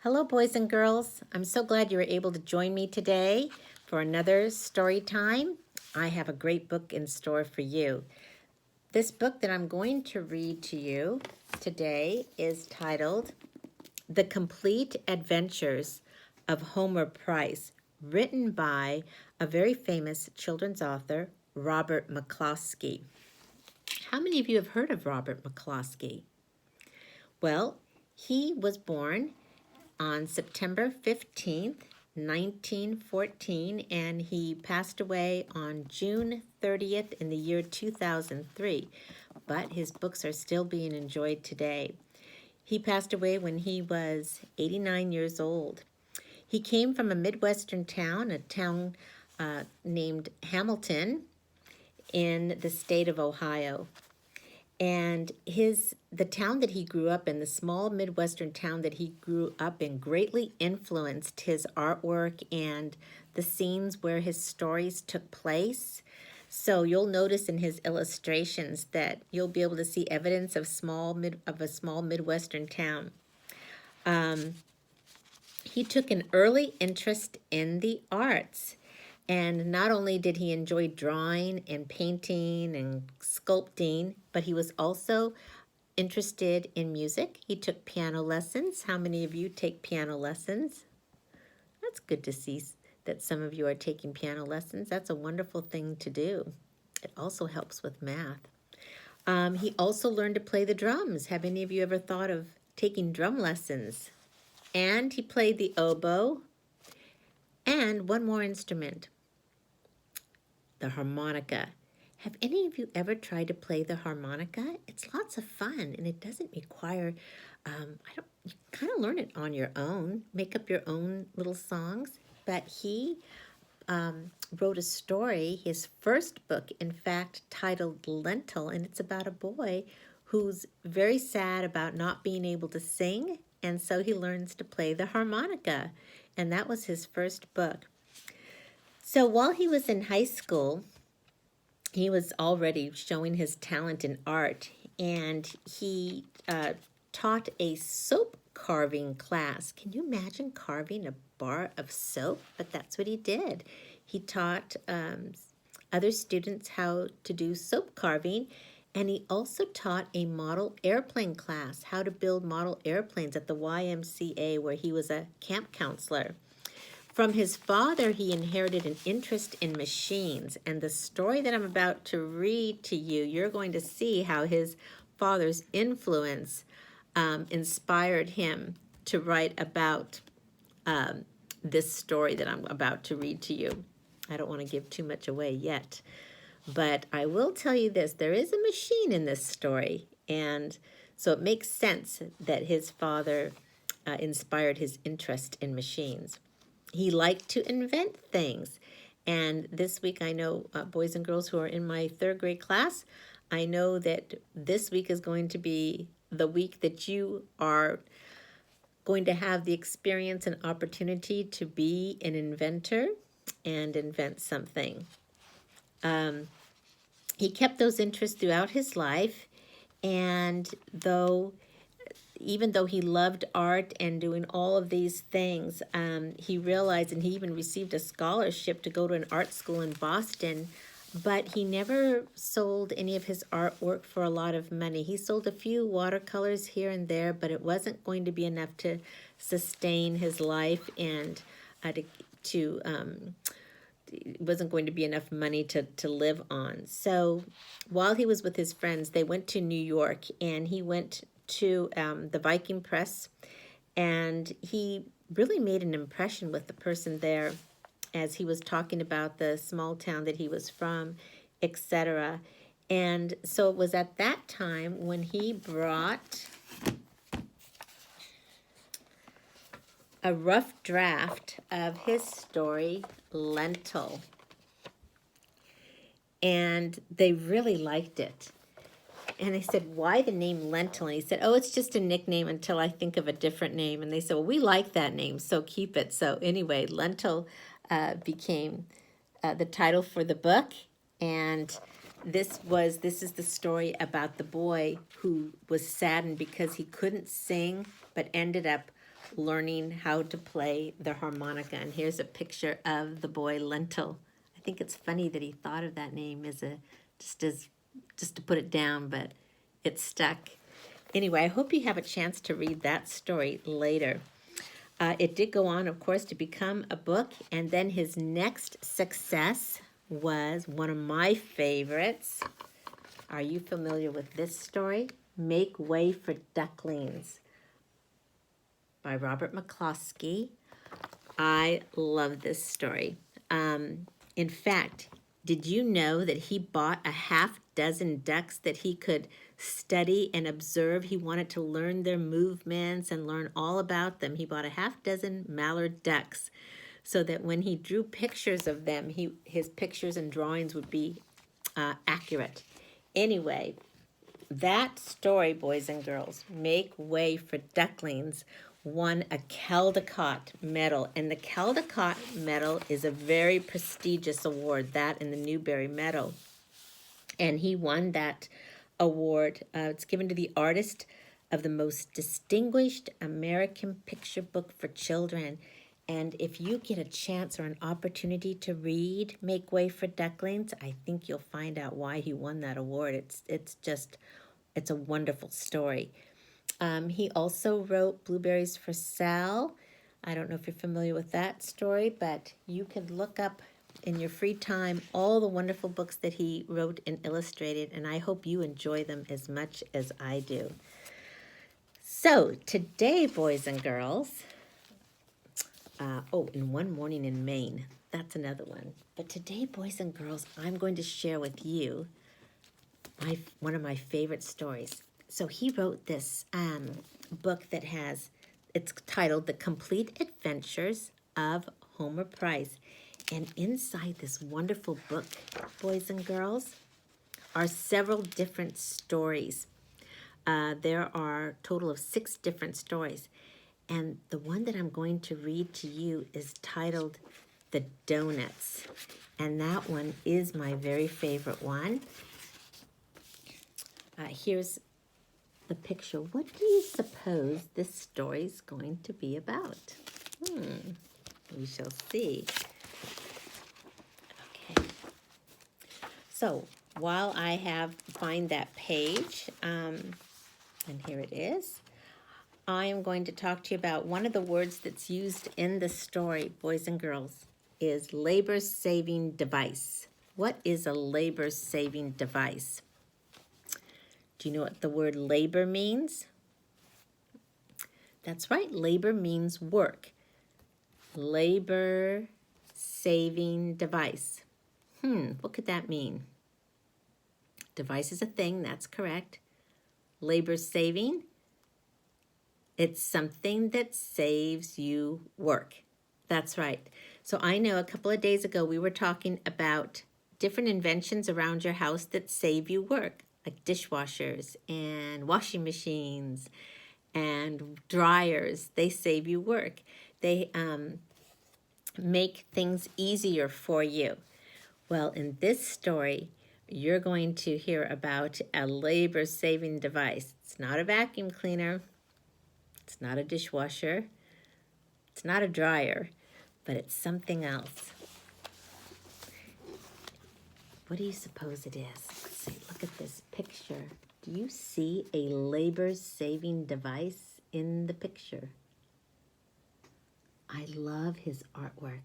Hello, boys and girls. I'm so glad you were able to join me today for another story time. I have a great book in store for you. This book that I'm going to read to you today is titled The Complete Adventures of Homer Price, written by a very famous children's author, Robert McCloskey. How many of you have heard of Robert McCloskey? Well, he was born on September 15th, 1914, and he passed away on June 30th in the year 2003. But his books are still being enjoyed today. He passed away when he was 89 years old. He came from a Midwestern town, a town named Hamilton in the state of Ohio. And the town that he grew up in, the small Midwestern town that he grew up in, greatly influenced his artwork and the scenes where his stories took place. So you'll notice in his illustrations that you'll be able to see evidence of a small Midwestern town. He took an early interest in the arts. And not only did he enjoy drawing and painting and sculpting, but he was also interested in music. He took piano lessons. How many of you take piano lessons? That's good to see that some of you are taking piano lessons. That's a wonderful thing to do. It also helps with math. He also learned to play the drums. Have any of you ever thought of taking drum lessons? And he played the oboe and one more instrument, the harmonica. Have any of you ever tried to play the harmonica? It's lots of fun, and it doesn't require, you kind of learn it on your own, make up your own little songs. But he wrote a story, his first book, in fact, titled Lentil, and it's about a boy who's very sad about not being able to sing, and so he learns to play the harmonica, and that was his first book. So while he was in high school, he was already showing his talent in art, and he taught a soap carving class. Can you imagine carving a bar of soap? But that's what he did. He taught other students how to do soap carving, and he also taught a model airplane class, how to build model airplanes at the YMCA, where he was a camp counselor. From his father, he inherited an interest in machines, and the story that I'm about to read to you, you're going to see how his father's influence inspired him to write about this story that I'm about to read to you. I don't want to give too much away yet, but I will tell you this. There is a machine in this story, and so it makes sense that his father inspired his interest in machines. He liked to invent things. And this week, I know boys and girls who are in my third grade class, I know that this week is going to be the week that you are going to have the experience and opportunity to be an inventor and invent something. He kept those interests throughout his life, and even though he loved art and doing all of these things, he realized, and he even received a scholarship to go to an art school in Boston, but he never sold any of his artwork for a lot of money. He sold a few watercolors here and there, but it wasn't going to be enough to sustain his life, and it wasn't going to be enough money to live on. So while he was with his friends, they went to New York, and he went to the Viking Press, and he really made an impression with the person there as he was talking about the small town that he was from, etc. And so it was at that time when he brought a rough draft of his story, Lentil, and they really liked it. And I said, why the name Lentil? And he said, oh, it's just a nickname until I think of a different name. And they said, well, we like that name, so keep it. So anyway, Lentil became the title for the book. And this is the story about the boy who was saddened because he couldn't sing, but ended up learning how to play the harmonica. And here's a picture of the boy Lentil. I think it's funny that he thought of that name as just to put it down, but it stuck. Anyway, I hope you have a chance to read that story later. It did go on, of course, to become a book, and then his next success was one of my favorites. Are you familiar with this story? Make Way for Ducklings by Robert McCloskey. I love this story. In fact, did you know that he bought a half dozen ducks that he could study and observe? He wanted to learn their movements and learn all about them. He bought a half dozen mallard ducks so that when he drew pictures of them, his pictures and drawings would be accurate. Anyway, that story, boys and girls, Make Way for Ducklings, won a Caldecott Medal. And the Caldecott Medal is a very prestigious award, that and the Newbery Medal. And he won that award. It's given to the artist of the most distinguished American picture book for children. And if you get a chance or an opportunity to read Make Way for Ducklings, I think you'll find out why he won that award. It's a wonderful story. He also wrote Blueberries for Sal. I don't know if you're familiar with that story, but you can look up in your free time all the wonderful books that he wrote and illustrated, and I hope you enjoy them as much as I do. So today, boys and girls, and One Morning in Maine, that's another one. But today, boys and girls, I'm going to share with you one of my favorite stories. So he wrote this book it's titled The Complete Adventures of Homer Price. And inside this wonderful book, boys and girls, are several different stories. There are a total of 6 different stories. And the one that I'm going to read to you is titled The Doughnuts. And that one is my very favorite one. Here's the picture. What do you suppose this story's going to be about? We shall see. Okay. So while I find that page, and here it is, I am going to talk to you about one of the words that's used in the story, boys and girls, is labor-saving device. What is a labor-saving device? Do you know what the word labor means? That's right, labor means work. Labor-saving device. What could that mean? Device is a thing, that's correct. Labor-saving, it's something that saves you work. That's right. So I know a couple of days ago we were talking about different inventions around your house that save you work, like dishwashers and washing machines and dryers. They save you work. They make things easier for you. Well, in this story, you're going to hear about a labor-saving device. It's not a vacuum cleaner. It's not a dishwasher. It's not a dryer, but it's something else. What do you suppose it is? Let's see, look at this picture. Do you see a labor-saving device in the picture? I love his artwork.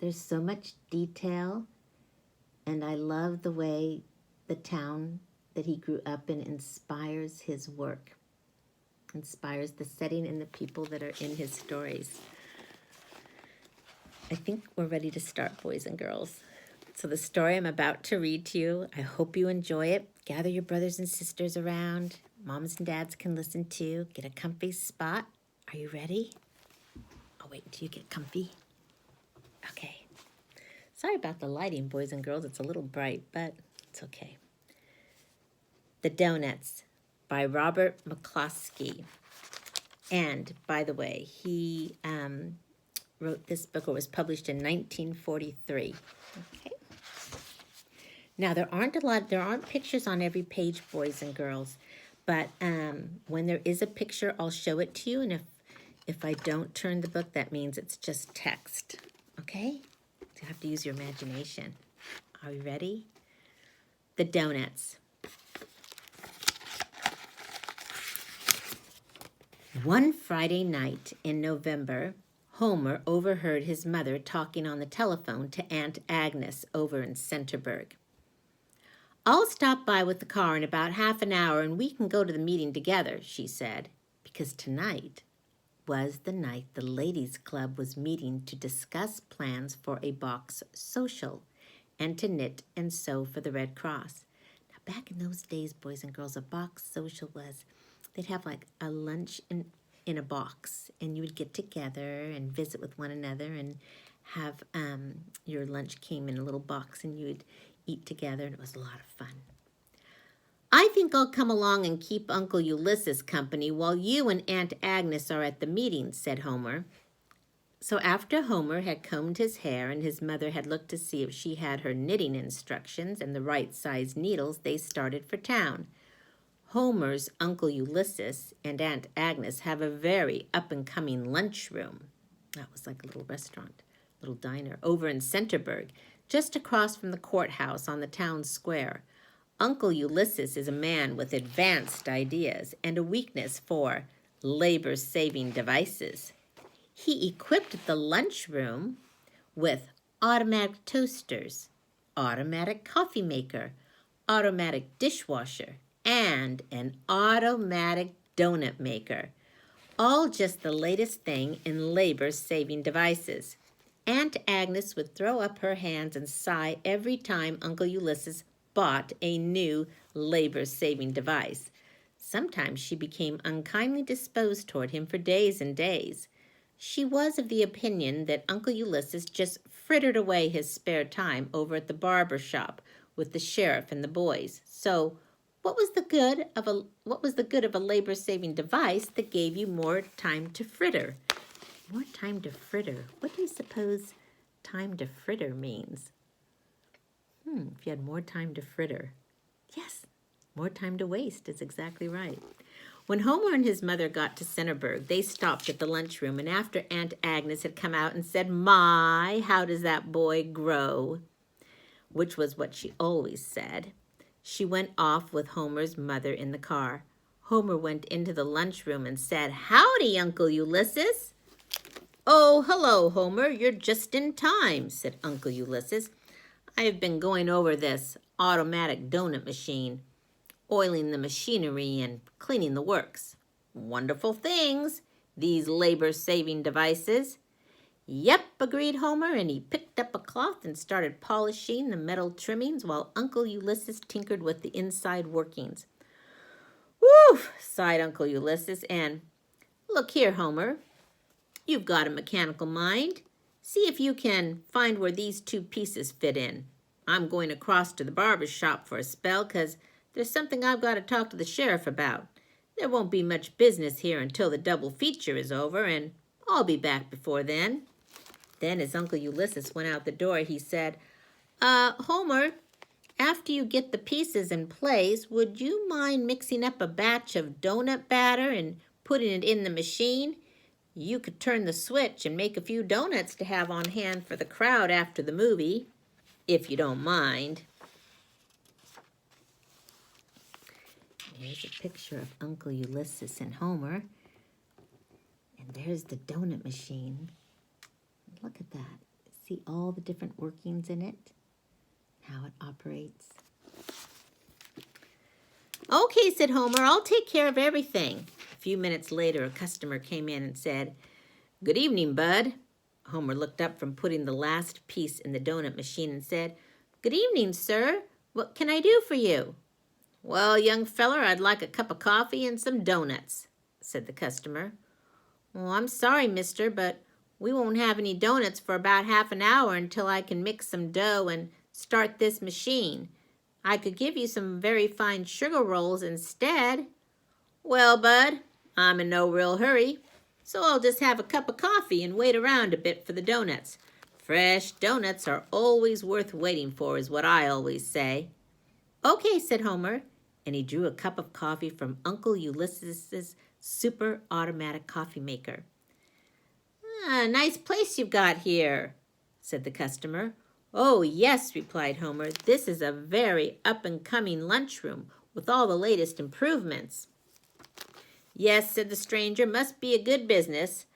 There's so much detail, and I love the way the town that he grew up in inspires his work, inspires the setting and the people that are in his stories. I think we're ready to start, boys and girls. So the story I'm about to read to you, I hope you enjoy it. Gather your brothers and sisters around. Moms and dads can listen too. Get a comfy spot. Are you ready? I'll wait until you get comfy. Okay. Sorry about the lighting, boys and girls. It's a little bright, but it's okay. The Doughnuts by Robert McCloskey. And, by the way, he wrote this book, or was published in 1943. Okay. Now, there aren't pictures on every page, boys and girls, but when there is a picture, I'll show it to you, and If I don't turn the book, that means it's just text. Okay? You have to use your imagination. Are you ready? The Doughnuts. One Friday night in November, Homer overheard his mother talking on the telephone to Aunt Agnes over in Centerburg. "I'll stop by with the car in about half an hour and we can go to the meeting together," she said, because tonight was the night the ladies' club was meeting to discuss plans for a box social and to knit and sew for the Red Cross. Now, back in those days, boys and girls, a box social was, they'd have like a lunch in a box, and you would get together and visit with one another and have your lunch came in a little box and you would eat together, and it was a lot of fun. "I think I'll come along and keep Uncle Ulysses company while you and Aunt Agnes are at the meeting," said Homer. So after Homer had combed his hair and his mother had looked to see if she had her knitting instructions and the right size needles, they started for town. Homer's Uncle Ulysses and Aunt Agnes have a very up-and-coming lunchroom. That was like a little restaurant, little diner, over in Centerburg, just across from the courthouse on the town square. Uncle Ulysses is a man with advanced ideas and a weakness for labor-saving devices. He equipped the lunchroom with automatic toasters, automatic coffee maker, automatic dishwasher, and an automatic donut maker. All just the latest thing in labor-saving devices. Aunt Agnes would throw up her hands and sigh every time Uncle Ulysses bought a new labor-saving device. Sometimes she became unkindly disposed toward him for days and days. She was of the opinion that Uncle Ulysses just frittered away his spare time over at the barber shop with the sheriff and the boys. So, what was the good of a labor-saving device that gave you more time to fritter? More time to fritter. What do you suppose time to fritter means? If you had more time to fritter. Yes, more time to waste is exactly right. When Homer and his mother got to Centerburg, they stopped at the lunchroom, and after Aunt Agnes had come out and said, "My, how does that boy grow?" which was what she always said, she went off with Homer's mother in the car. Homer went into the lunchroom and said, "Howdy, Uncle Ulysses." "Oh, hello, Homer. You're just in time," said Uncle Ulysses. "I have been going over this automatic donut machine, oiling the machinery and cleaning the works. Wonderful things, these labor-saving devices." "Yep," agreed Homer, and he picked up a cloth and started polishing the metal trimmings while Uncle Ulysses tinkered with the inside workings. "Whew," sighed Uncle Ulysses, and, "Look here, Homer, you've got a mechanical mind. See if you can find where these two pieces fit in. I'm going across to the barber's shop for a spell, 'cause there's something I've got to talk to the sheriff about. There won't be much business here until the double feature is over, and I'll be back before then." Then, as Uncle Ulysses went out the door, he said, "Homer, after you get the pieces in place, would you mind mixing up a batch of donut batter and putting it in the machine? You could turn the switch and make a few donuts to have on hand for the crowd after the movie, if you don't mind." Here's a picture of Uncle Ulysses and Homer. And there's the donut machine. Look at that. See all the different workings in it? How it operates. "Okay," said Homer, "I'll take care of everything." A few minutes later, a customer came in and said, "Good evening, Bud." Homer looked up from putting the last piece in the donut machine and said, "Good evening, sir. What can I do for you?" "Well, young feller, I'd like a cup of coffee and some donuts," said the customer. "Well, I'm sorry, mister, but we won't have any donuts for about half an hour until I can mix some dough and start this machine. I could give you some very fine sugar rolls instead." "Well, Bud, I'm in no real hurry, so I'll just have a cup of coffee and wait around a bit for the donuts. Fresh donuts are always worth waiting for, is what I always say." "Okay," said Homer, and he drew a cup of coffee from Uncle Ulysses' super automatic coffee maker. Nice place you've got here," said the customer. "Oh, yes," replied Homer. "This is a very up-and-coming lunchroom with all the latest improvements." "Yes," said the stranger, "must be a good business.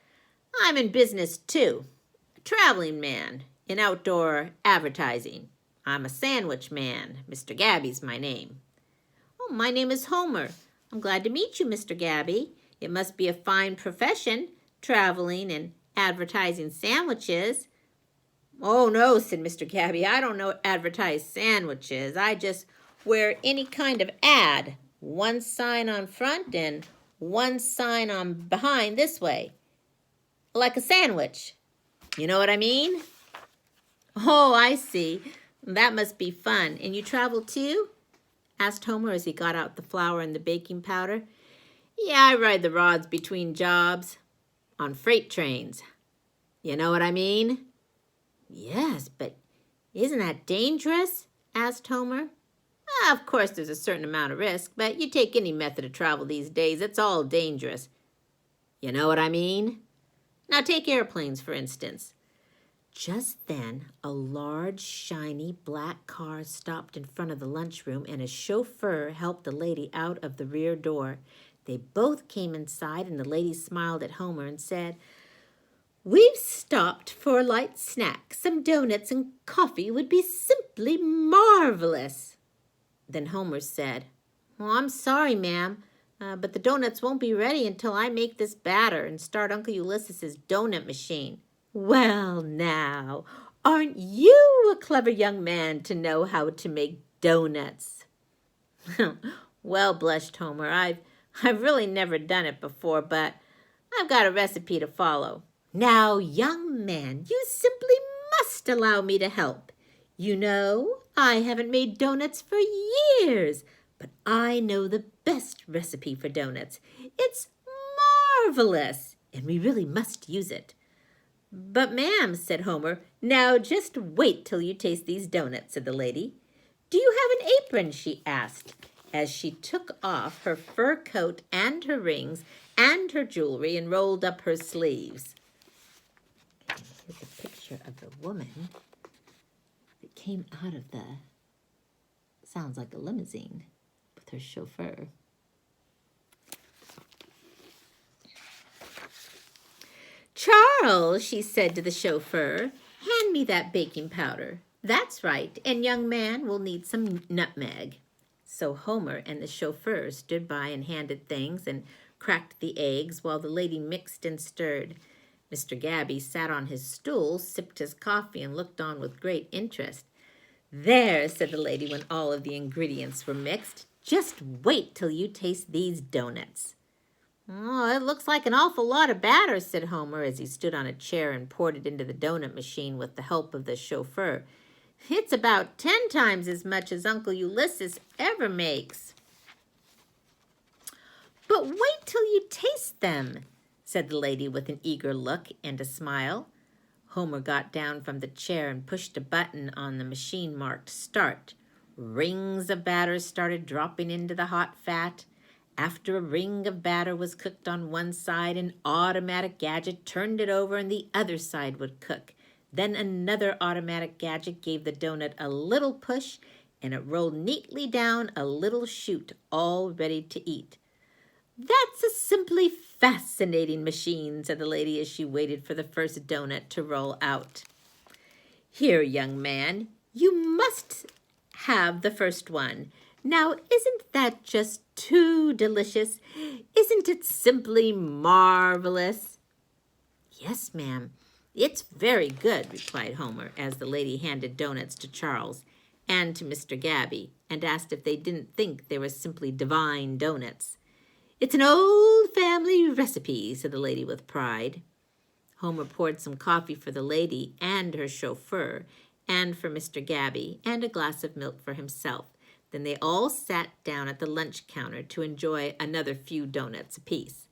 I'm in business, too. A traveling man in outdoor advertising. I'm a sandwich man. Mr. Gabby's my name." "Oh, my name is Homer. I'm glad to meet you, Mr. Gabby. It must be a fine profession, traveling and advertising sandwiches." "Oh, no," said Mr. Gabby. "I don't know advertise sandwiches. I just wear any kind of ad. One sign on front and one sign on behind this way. Like a sandwich. You know what I mean?" "Oh, I see. That must be fun. And you travel too?" asked Homer as he got out the flour and the baking powder. "Yeah, I ride the rods between jobs on freight trains. You know what I mean?" "Yes, but isn't that dangerous?" asked Homer. "Of course, there's a certain amount of risk, but you take any method of travel these days, it's all dangerous. You know what I mean? Now take airplanes, for instance." Just then, a large, shiny, black car stopped in front of the lunchroom, and a chauffeur helped the lady out of the rear door. They both came inside, and the lady smiled at Homer and said, "We've stopped for a light snack. Some donuts and coffee would be simply marvelous." Then Homer said, "Oh, I'm sorry, ma'am, but the donuts won't be ready until I make this batter and start Uncle Ulysses's donut machine." "Well, now, aren't you a clever young man to know how to make donuts?" "Well," blushed Homer, I've really never done it before, but I've got a recipe to follow." "Now, young man, you simply must allow me to help. You know, I haven't made donuts for years, but I know the best recipe for donuts. It's marvelous, and we really must use it." "But, ma'am," said Homer. "Now, just wait till you taste these donuts," said the lady. "Do you have an apron?" she asked, as she took off her fur coat and her rings and her jewelry and rolled up her sleeves. Here's a picture of the woman that came out of the, sounds like a limousine, with her chauffeur. "Charles," she said to the chauffeur, "hand me that baking powder." "That's right, and young man, we'll need some nutmeg." So Homer and the chauffeur stood by and handed things and cracked the eggs while the lady mixed and stirred. Mr. Gabby sat on his stool, sipped his coffee, and looked on with great interest. "There," said the lady when all of the ingredients were mixed. "Just wait till you taste these donuts." "Oh, it looks like an awful lot of batter," said Homer as he stood on a chair and poured it into the donut machine with the help of the chauffeur. "It's about 10 times as much as Uncle Ulysses ever makes." "But wait till you taste them," said the lady with an eager look and a smile. Homer got down from the chair and pushed a button on the machine marked Start. Rings of batter started dropping into the hot fat. After a ring of batter was cooked on one side, an automatic gadget turned it over and the other side would cook. Then another automatic gadget gave the donut a little push, and it rolled neatly down a little chute, all ready to eat. "That's a simply fascinating machine," said the lady as she waited for the first donut to roll out. "Here, young man, you must have the first one. Now, isn't that just too delicious? Isn't it simply marvelous?" "Yes, ma'am, it's very good," replied Homer, as the lady handed donuts to Charles and to Mr. Gabby and asked if they didn't think they were simply divine donuts. "It's an old family recipe," said the lady with pride. Homer poured some coffee for the lady and her chauffeur, and for Mr. Gabby, and a glass of milk for himself. Then they all sat down at the lunch counter to enjoy another few donuts apiece.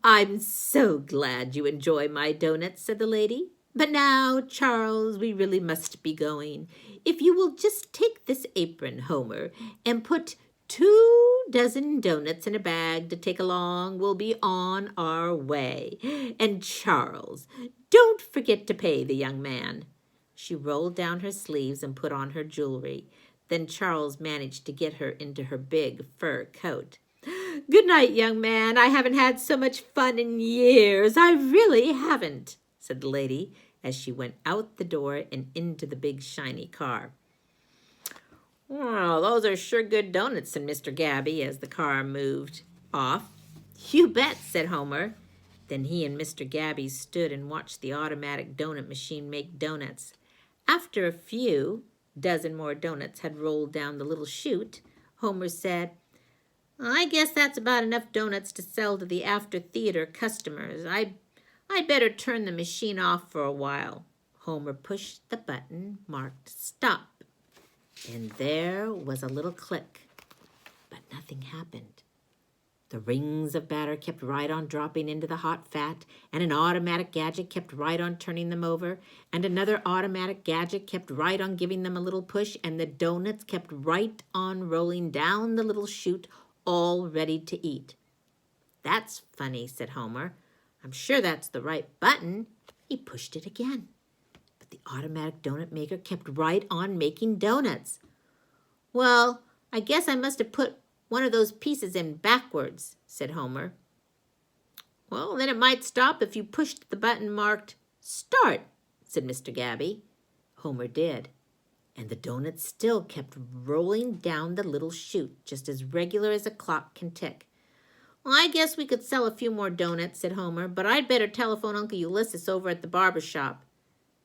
"I'm so glad you enjoy my donuts," said the lady. "But now, Charles, we really must be going. If you will just take this apron, Homer, and put 2 dozen doughnuts in a bag to take along. We'll be on our way. And Charles, don't forget to pay the young man." She rolled down her sleeves and put on her jewelry. Then Charles managed to get her into her big fur coat. "Good night, young man. I haven't had so much fun in years. I really haven't," said the lady as she went out the door and into the big shiny car. "Well, those are sure good doughnuts," said Mr. Gabby as the car moved off. "You bet," said Homer. Then he and Mr. Gabby stood and watched the automatic donut machine make doughnuts. After a few dozen more doughnuts had rolled down the little chute, Homer said, "I guess that's about enough doughnuts to sell to the after-theater customers. I'd better turn the machine off for a while." Homer pushed the button marked "Stop," and there was a little click, but nothing happened. The rings of batter kept right on dropping into the hot fat, and an automatic gadget kept right on turning them over, and another automatic gadget kept right on giving them a little push, and the doughnuts kept right on rolling down the little chute, all ready to eat. "That's funny," said Homer. "I'm sure that's the right button." He pushed it again, but the automatic donut maker kept right on making donuts. "Well, I guess I must have put one of those pieces in backwards," said Homer. "Well, then it might stop if you pushed the button marked "Start," said Mr. Gabby. Homer did, and the doughnuts still kept rolling down the little chute, just as regular as a clock can tick. "Well, I guess we could sell a few more doughnuts," said Homer, "but I'd better telephone Uncle Ulysses over at the barber shop."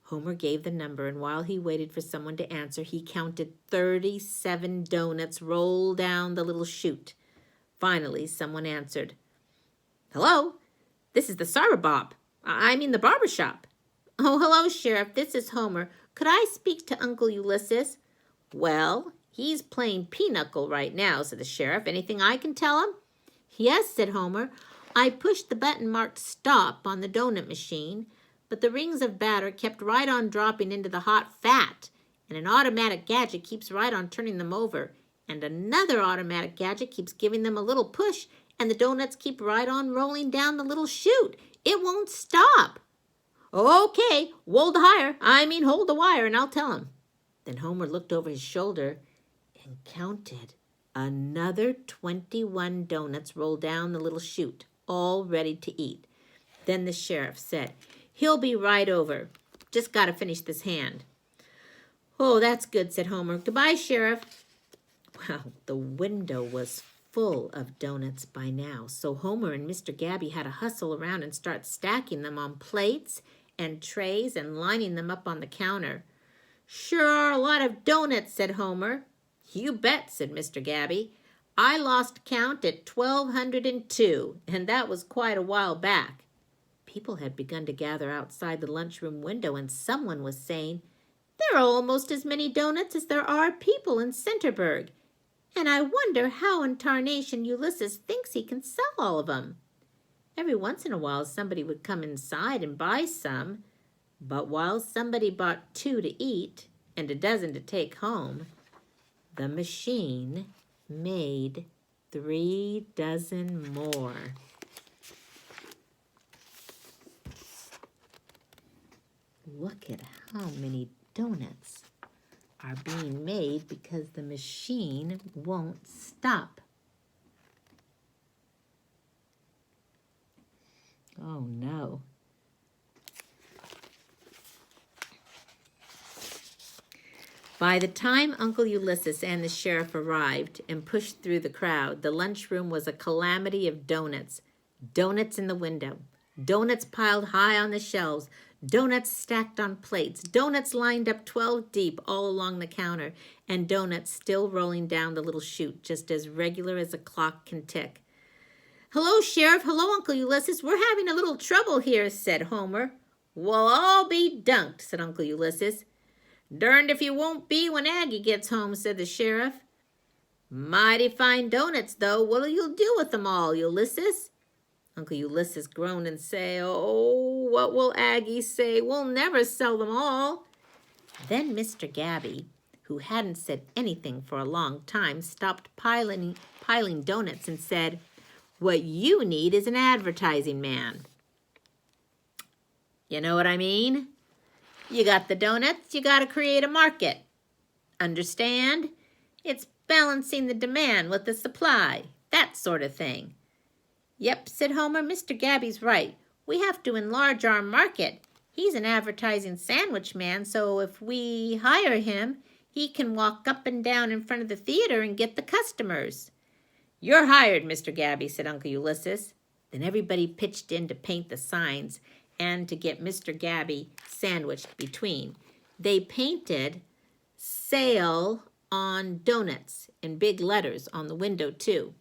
Homer gave the number, and while he waited for someone to answer, he counted 37 doughnuts roll down the little chute. Finally, someone answered. "Hello, this is the the barber shop." "Oh, hello, Sheriff. This is Homer. Could I speak to Uncle Ulysses?" "Well, he's playing pinochle right now," said the sheriff. "Anything I can tell him?" "Yes," said Homer. "I pushed the button marked "Stop" on the donut machine, but the rings of batter kept right on dropping into the hot fat, and an automatic gadget keeps right on turning them over, and another automatic gadget keeps giving them a little push, and the donuts keep right on rolling down the little chute. It won't stop." "Okay, hold the wire, and I'll tell him." Then Homer looked over his shoulder and counted. Another 21 doughnuts rolled down the little chute, all ready to eat. Then the sheriff said, "He'll be right over. Just got to finish this hand." "Oh, that's good," said Homer. "Goodbye, Sheriff." Well, the window was full of doughnuts by now, so Homer and Mr. Gabby had to hustle around and start stacking them on plates and trays and lining them up on the counter. "Sure are a lot of doughnuts," said Homer. "You bet," said Mr. Gabby. "I lost count at 1,202, and that was quite a while back." People had begun to gather outside the lunchroom window, and someone was saying, "There are almost as many doughnuts as there are people in Centerburg, and I wonder how in tarnation Ulysses thinks he can sell all of them." Every once in a while somebody would come inside and buy some, but while somebody bought 2 to eat and a dozen to take home, the machine made 3 dozen more. Look at how many donuts are being made because the machine won't stop. Oh no. By the time Uncle Ulysses and the sheriff arrived and pushed through the crowd, the lunchroom was a calamity of donuts. Donuts in the window, donuts piled high on the shelves, donuts stacked on plates, donuts lined up 12 deep all along the counter, and donuts still rolling down the little chute, just as regular as a clock can tick. "Hello, Sheriff. Hello, Uncle Ulysses. We're having a little trouble here," said Homer. "Well, I'll be dunked," said Uncle Ulysses. "Darned if you won't be when Aggie gets home," said the sheriff. "Mighty fine donuts, though. What'll you do with them all, Ulysses?" Uncle Ulysses groaned and said, "Oh, what will Aggie say? We'll never sell them all." Then Mr. Gabby, who hadn't said anything for a long time, stopped piling donuts and said, "What you need is an advertising man." You know what I mean? You got the donuts, you got to create a market. Understand? It's balancing the demand with the supply, that sort of thing. "Yep," said Homer, "Mr. Gabby's right. We have to enlarge our market. He's an advertising sandwich man, so if we hire him, he can walk up and down in front of the theater and get the customers." "You're hired, Mr. Gabby," said Uncle Ulysses. Then everybody pitched in to paint the signs and to get Mr. Gabby sandwiched between. They painted "Sale on Doughnuts" in big letters on the window, too.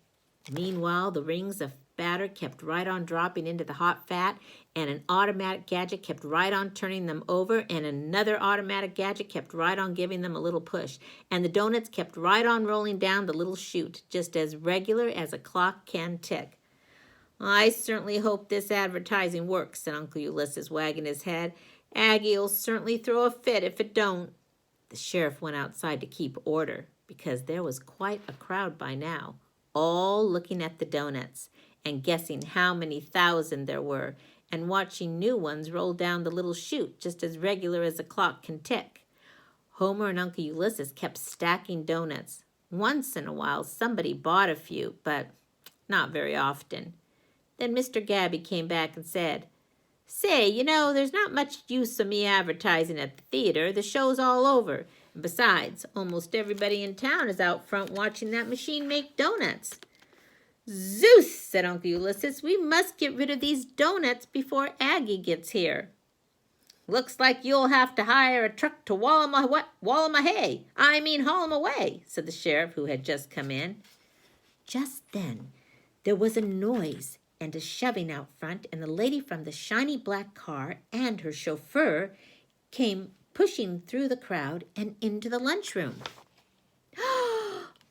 Meanwhile, the rings of batter kept right on dropping into the hot fat, and an automatic gadget kept right on turning them over, and another automatic gadget kept right on giving them a little push, and the donuts kept right on rolling down the little chute, just as regular as a clock can tick. "I certainly hope this advertising works," said Uncle Ulysses, wagging his head. "Aggie'll certainly throw a fit if it don't." The sheriff went outside to keep order, because there was quite a crowd by now, all looking at the donuts and guessing how many thousand there were, and watching new ones roll down the little chute just as regular as a clock can tick. Homer and Uncle Ulysses kept stacking donuts. Once in a while somebody bought a few, but not very often. Then Mr. Gabby came back and said, "Say, there's not much use of me advertising at the theater. The show's all over. And besides, almost everybody in town is out front watching that machine make donuts." "Zeus," said Uncle Ulysses, "we must get rid of these donuts before Aggie gets here." "Looks like you'll have to hire a truck to haul 'em away," said the sheriff, who had just come in. Just then, there was a noise and a shoving out front, and the lady from the shiny black car and her chauffeur came pushing through the crowd and into the lunchroom.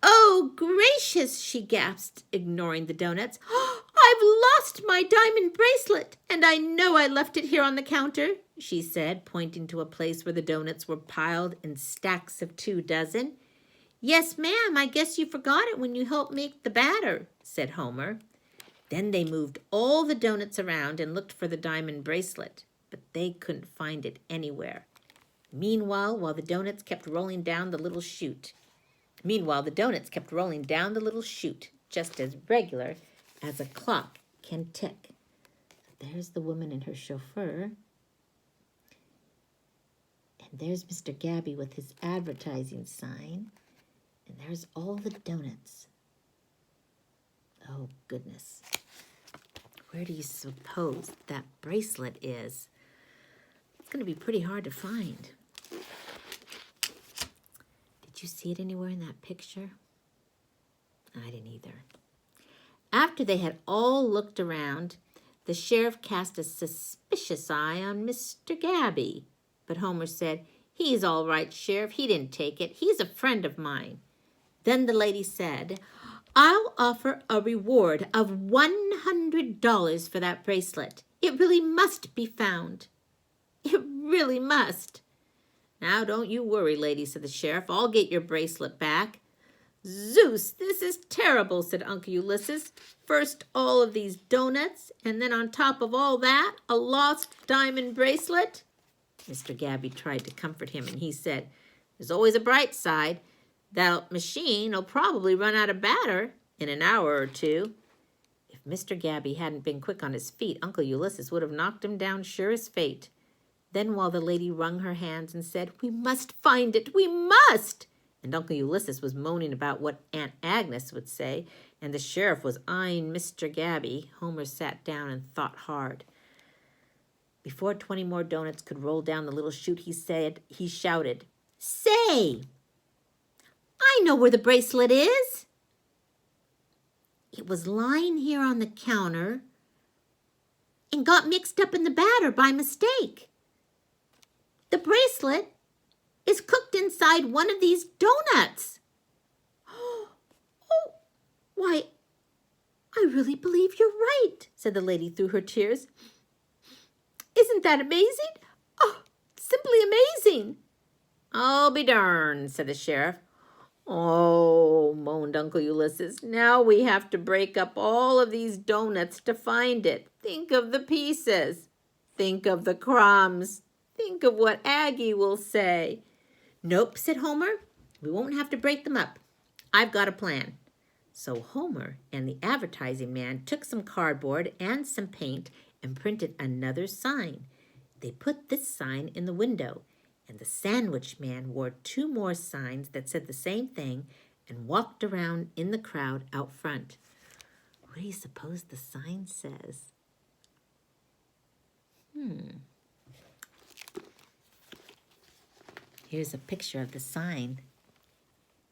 "Oh, gracious," she gasped, ignoring the donuts. "I've lost my diamond bracelet, and I know I left it here on the counter," she said, pointing to a place where the donuts were piled in stacks of 2 dozen. "Yes, ma'am, I guess you forgot it when you helped make the batter," said Homer. Then they moved all the donuts around and looked for the diamond bracelet, but they couldn't find it anywhere. Meanwhile, the donuts kept rolling down the little chute, just as regular as a clock can tick. So there's the woman and her chauffeur. And there's Mr. Gabby with his advertising sign. And there's all the donuts. Oh, goodness. Where do you suppose that bracelet is? It's going to be pretty hard to find. Did you see it anywhere in that picture? I didn't either. After they had all looked around, the sheriff cast a suspicious eye on Mr. Gabby. But Homer said, "He's all right, Sheriff. He didn't take it. He's a friend of mine." Then the lady said, "I'll offer a reward of $100 for that bracelet. It really must be found. It really must." "Now, don't you worry, lady," said the sheriff. "I'll get your bracelet back." "Zeus, this is terrible," said Uncle Ulysses. "First all of these donuts, and then on top of all that, a lost diamond bracelet." Mr. Gabby tried to comfort him, and he said, "There's always a bright side. That machine'll probably run out of batter in an hour or 2. If Mr. Gabby hadn't been quick on his feet, Uncle Ulysses would have knocked him down sure as fate. Then while the lady wrung her hands and said, "We must find it, we must!" and Uncle Ulysses was moaning about what Aunt Agnes would say, and the sheriff was eyeing Mr. Gabby, Homer sat down and thought hard. Before 20 more donuts could roll down the little chute, he shouted, "Say! I know where the bracelet is. It was lying here on the counter and got mixed up in the batter by mistake. The bracelet is cooked inside one of these donuts." "Oh, why, I really believe you're right," said the lady through her tears. "Isn't that amazing? Oh, simply amazing." "I'll be darned," said the sheriff. "Oh," moaned Uncle Ulysses, "now we have to break up all of these doughnuts to find it. Think of the pieces. Think of the crumbs. Think of what Aggie will say." "Nope," said Homer. "We won't have to break them up. I've got a plan." So Homer and the advertising man took some cardboard and some paint and printed another sign. They put this sign in the window, and the sandwich man wore two more signs that said the same thing and walked around in the crowd out front. What do you suppose the sign says? Here's a picture of the sign.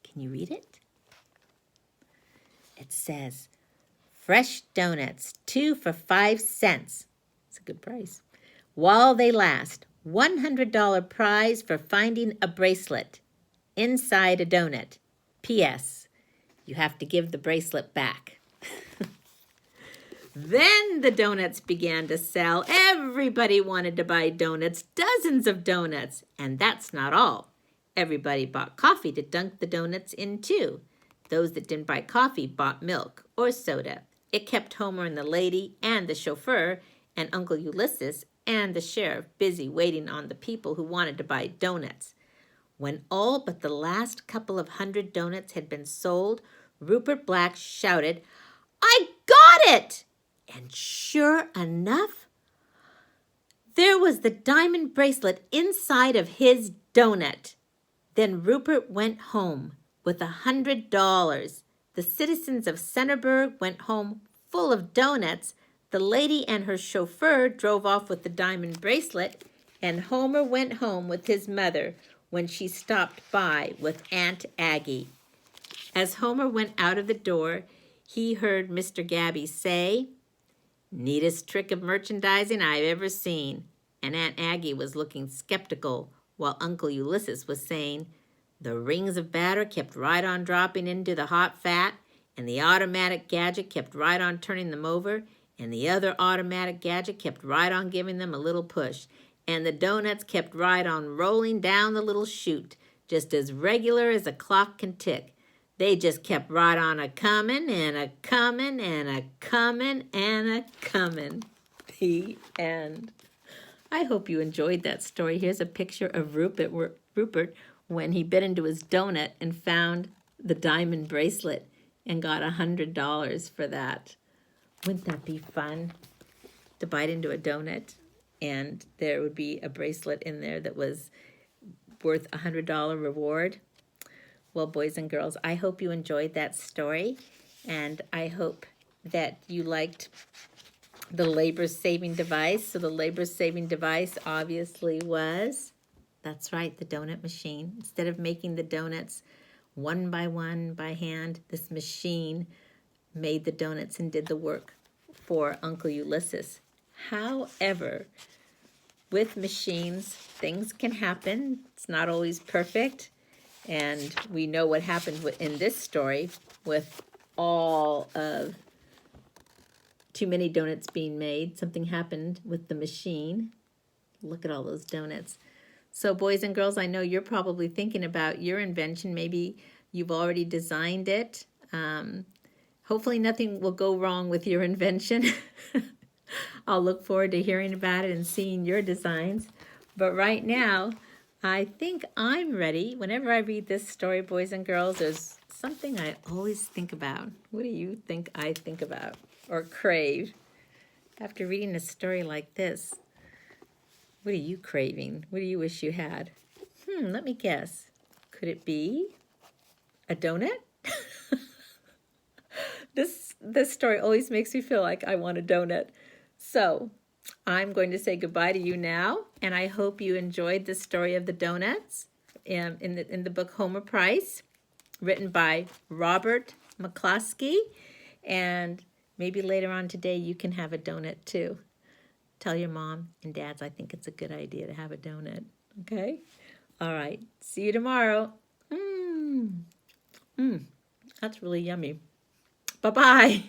Can you read it? It says, "Fresh doughnuts, 2 for 5 cents. It's a good price. While they last, $100 prize for finding a bracelet inside a donut. P.S. You have to give the bracelet back." Then the donuts began to sell. Everybody wanted to buy donuts, dozens of donuts. And that's not all. Everybody bought coffee to dunk the donuts in too. Those that didn't buy coffee bought milk or soda. It kept Homer and the lady and the chauffeur and Uncle Ulysses and the sheriff busy waiting on the people who wanted to buy donuts. When all but the last couple of 100 donuts had been sold, Rupert Black shouted, "I got it!" And sure enough, there was the diamond bracelet inside of his donut. Then Rupert went home with $100. The citizens of Centerburg went home full of donuts. The lady and her chauffeur drove off with the diamond bracelet, and Homer went home with his mother when she stopped by with Aunt Aggie. As Homer went out of the door, he heard Mr. Gabby say, "Neatest trick of merchandising I've ever seen." And Aunt Aggie was looking skeptical, while Uncle Ulysses was saying, "The rings of batter kept right on dropping into the hot fat, and the automatic gadget kept right on turning them over, and the other automatic gadget kept right on giving them a little push, and the donuts kept right on rolling down the little chute, just as regular as a clock can tick. They just kept right on a-comin' and a-comin' and a-comin' and a-comin'." The end. I hope you enjoyed that story. Here's a picture of Rupert when he bit into his donut and found the diamond bracelet and got $100 for that. Wouldn't that be fun to bite into a donut and there would be a bracelet in there that was worth $100 reward? Well, boys and girls, I hope you enjoyed that story, and I hope that you liked the labor-saving device. So the labor-saving device obviously was, that's right, the donut machine. Instead of making the donuts one by hand, this machine made the donuts and did the work for Uncle Ulysses. However, with machines, things can happen. It's not always perfect. And we know what happened in this story with all of too many donuts being made. Something happened with the machine. Look at all those donuts. So boys and girls, I know you're probably thinking about your invention. Maybe you've already designed it. Hopefully nothing will go wrong with your invention. I'll look forward to hearing about it and seeing your designs. But right now, I think I'm ready. Whenever I read this story, boys and girls, there's something I always think about. What do you think I think about or crave? After reading a story like this, what are you craving? What do you wish you had? Let me guess. Could it be a donut? This story always makes me feel like I want a donut. So I'm going to say goodbye to you now, and I hope you enjoyed the story of the donuts in the book Homer Price, written by Robert McCloskey. And maybe later on today you can have a donut too. Tell your mom and dads I think it's a good idea to have a donut. Okay? All right. See you tomorrow. That's really yummy. Bye-bye.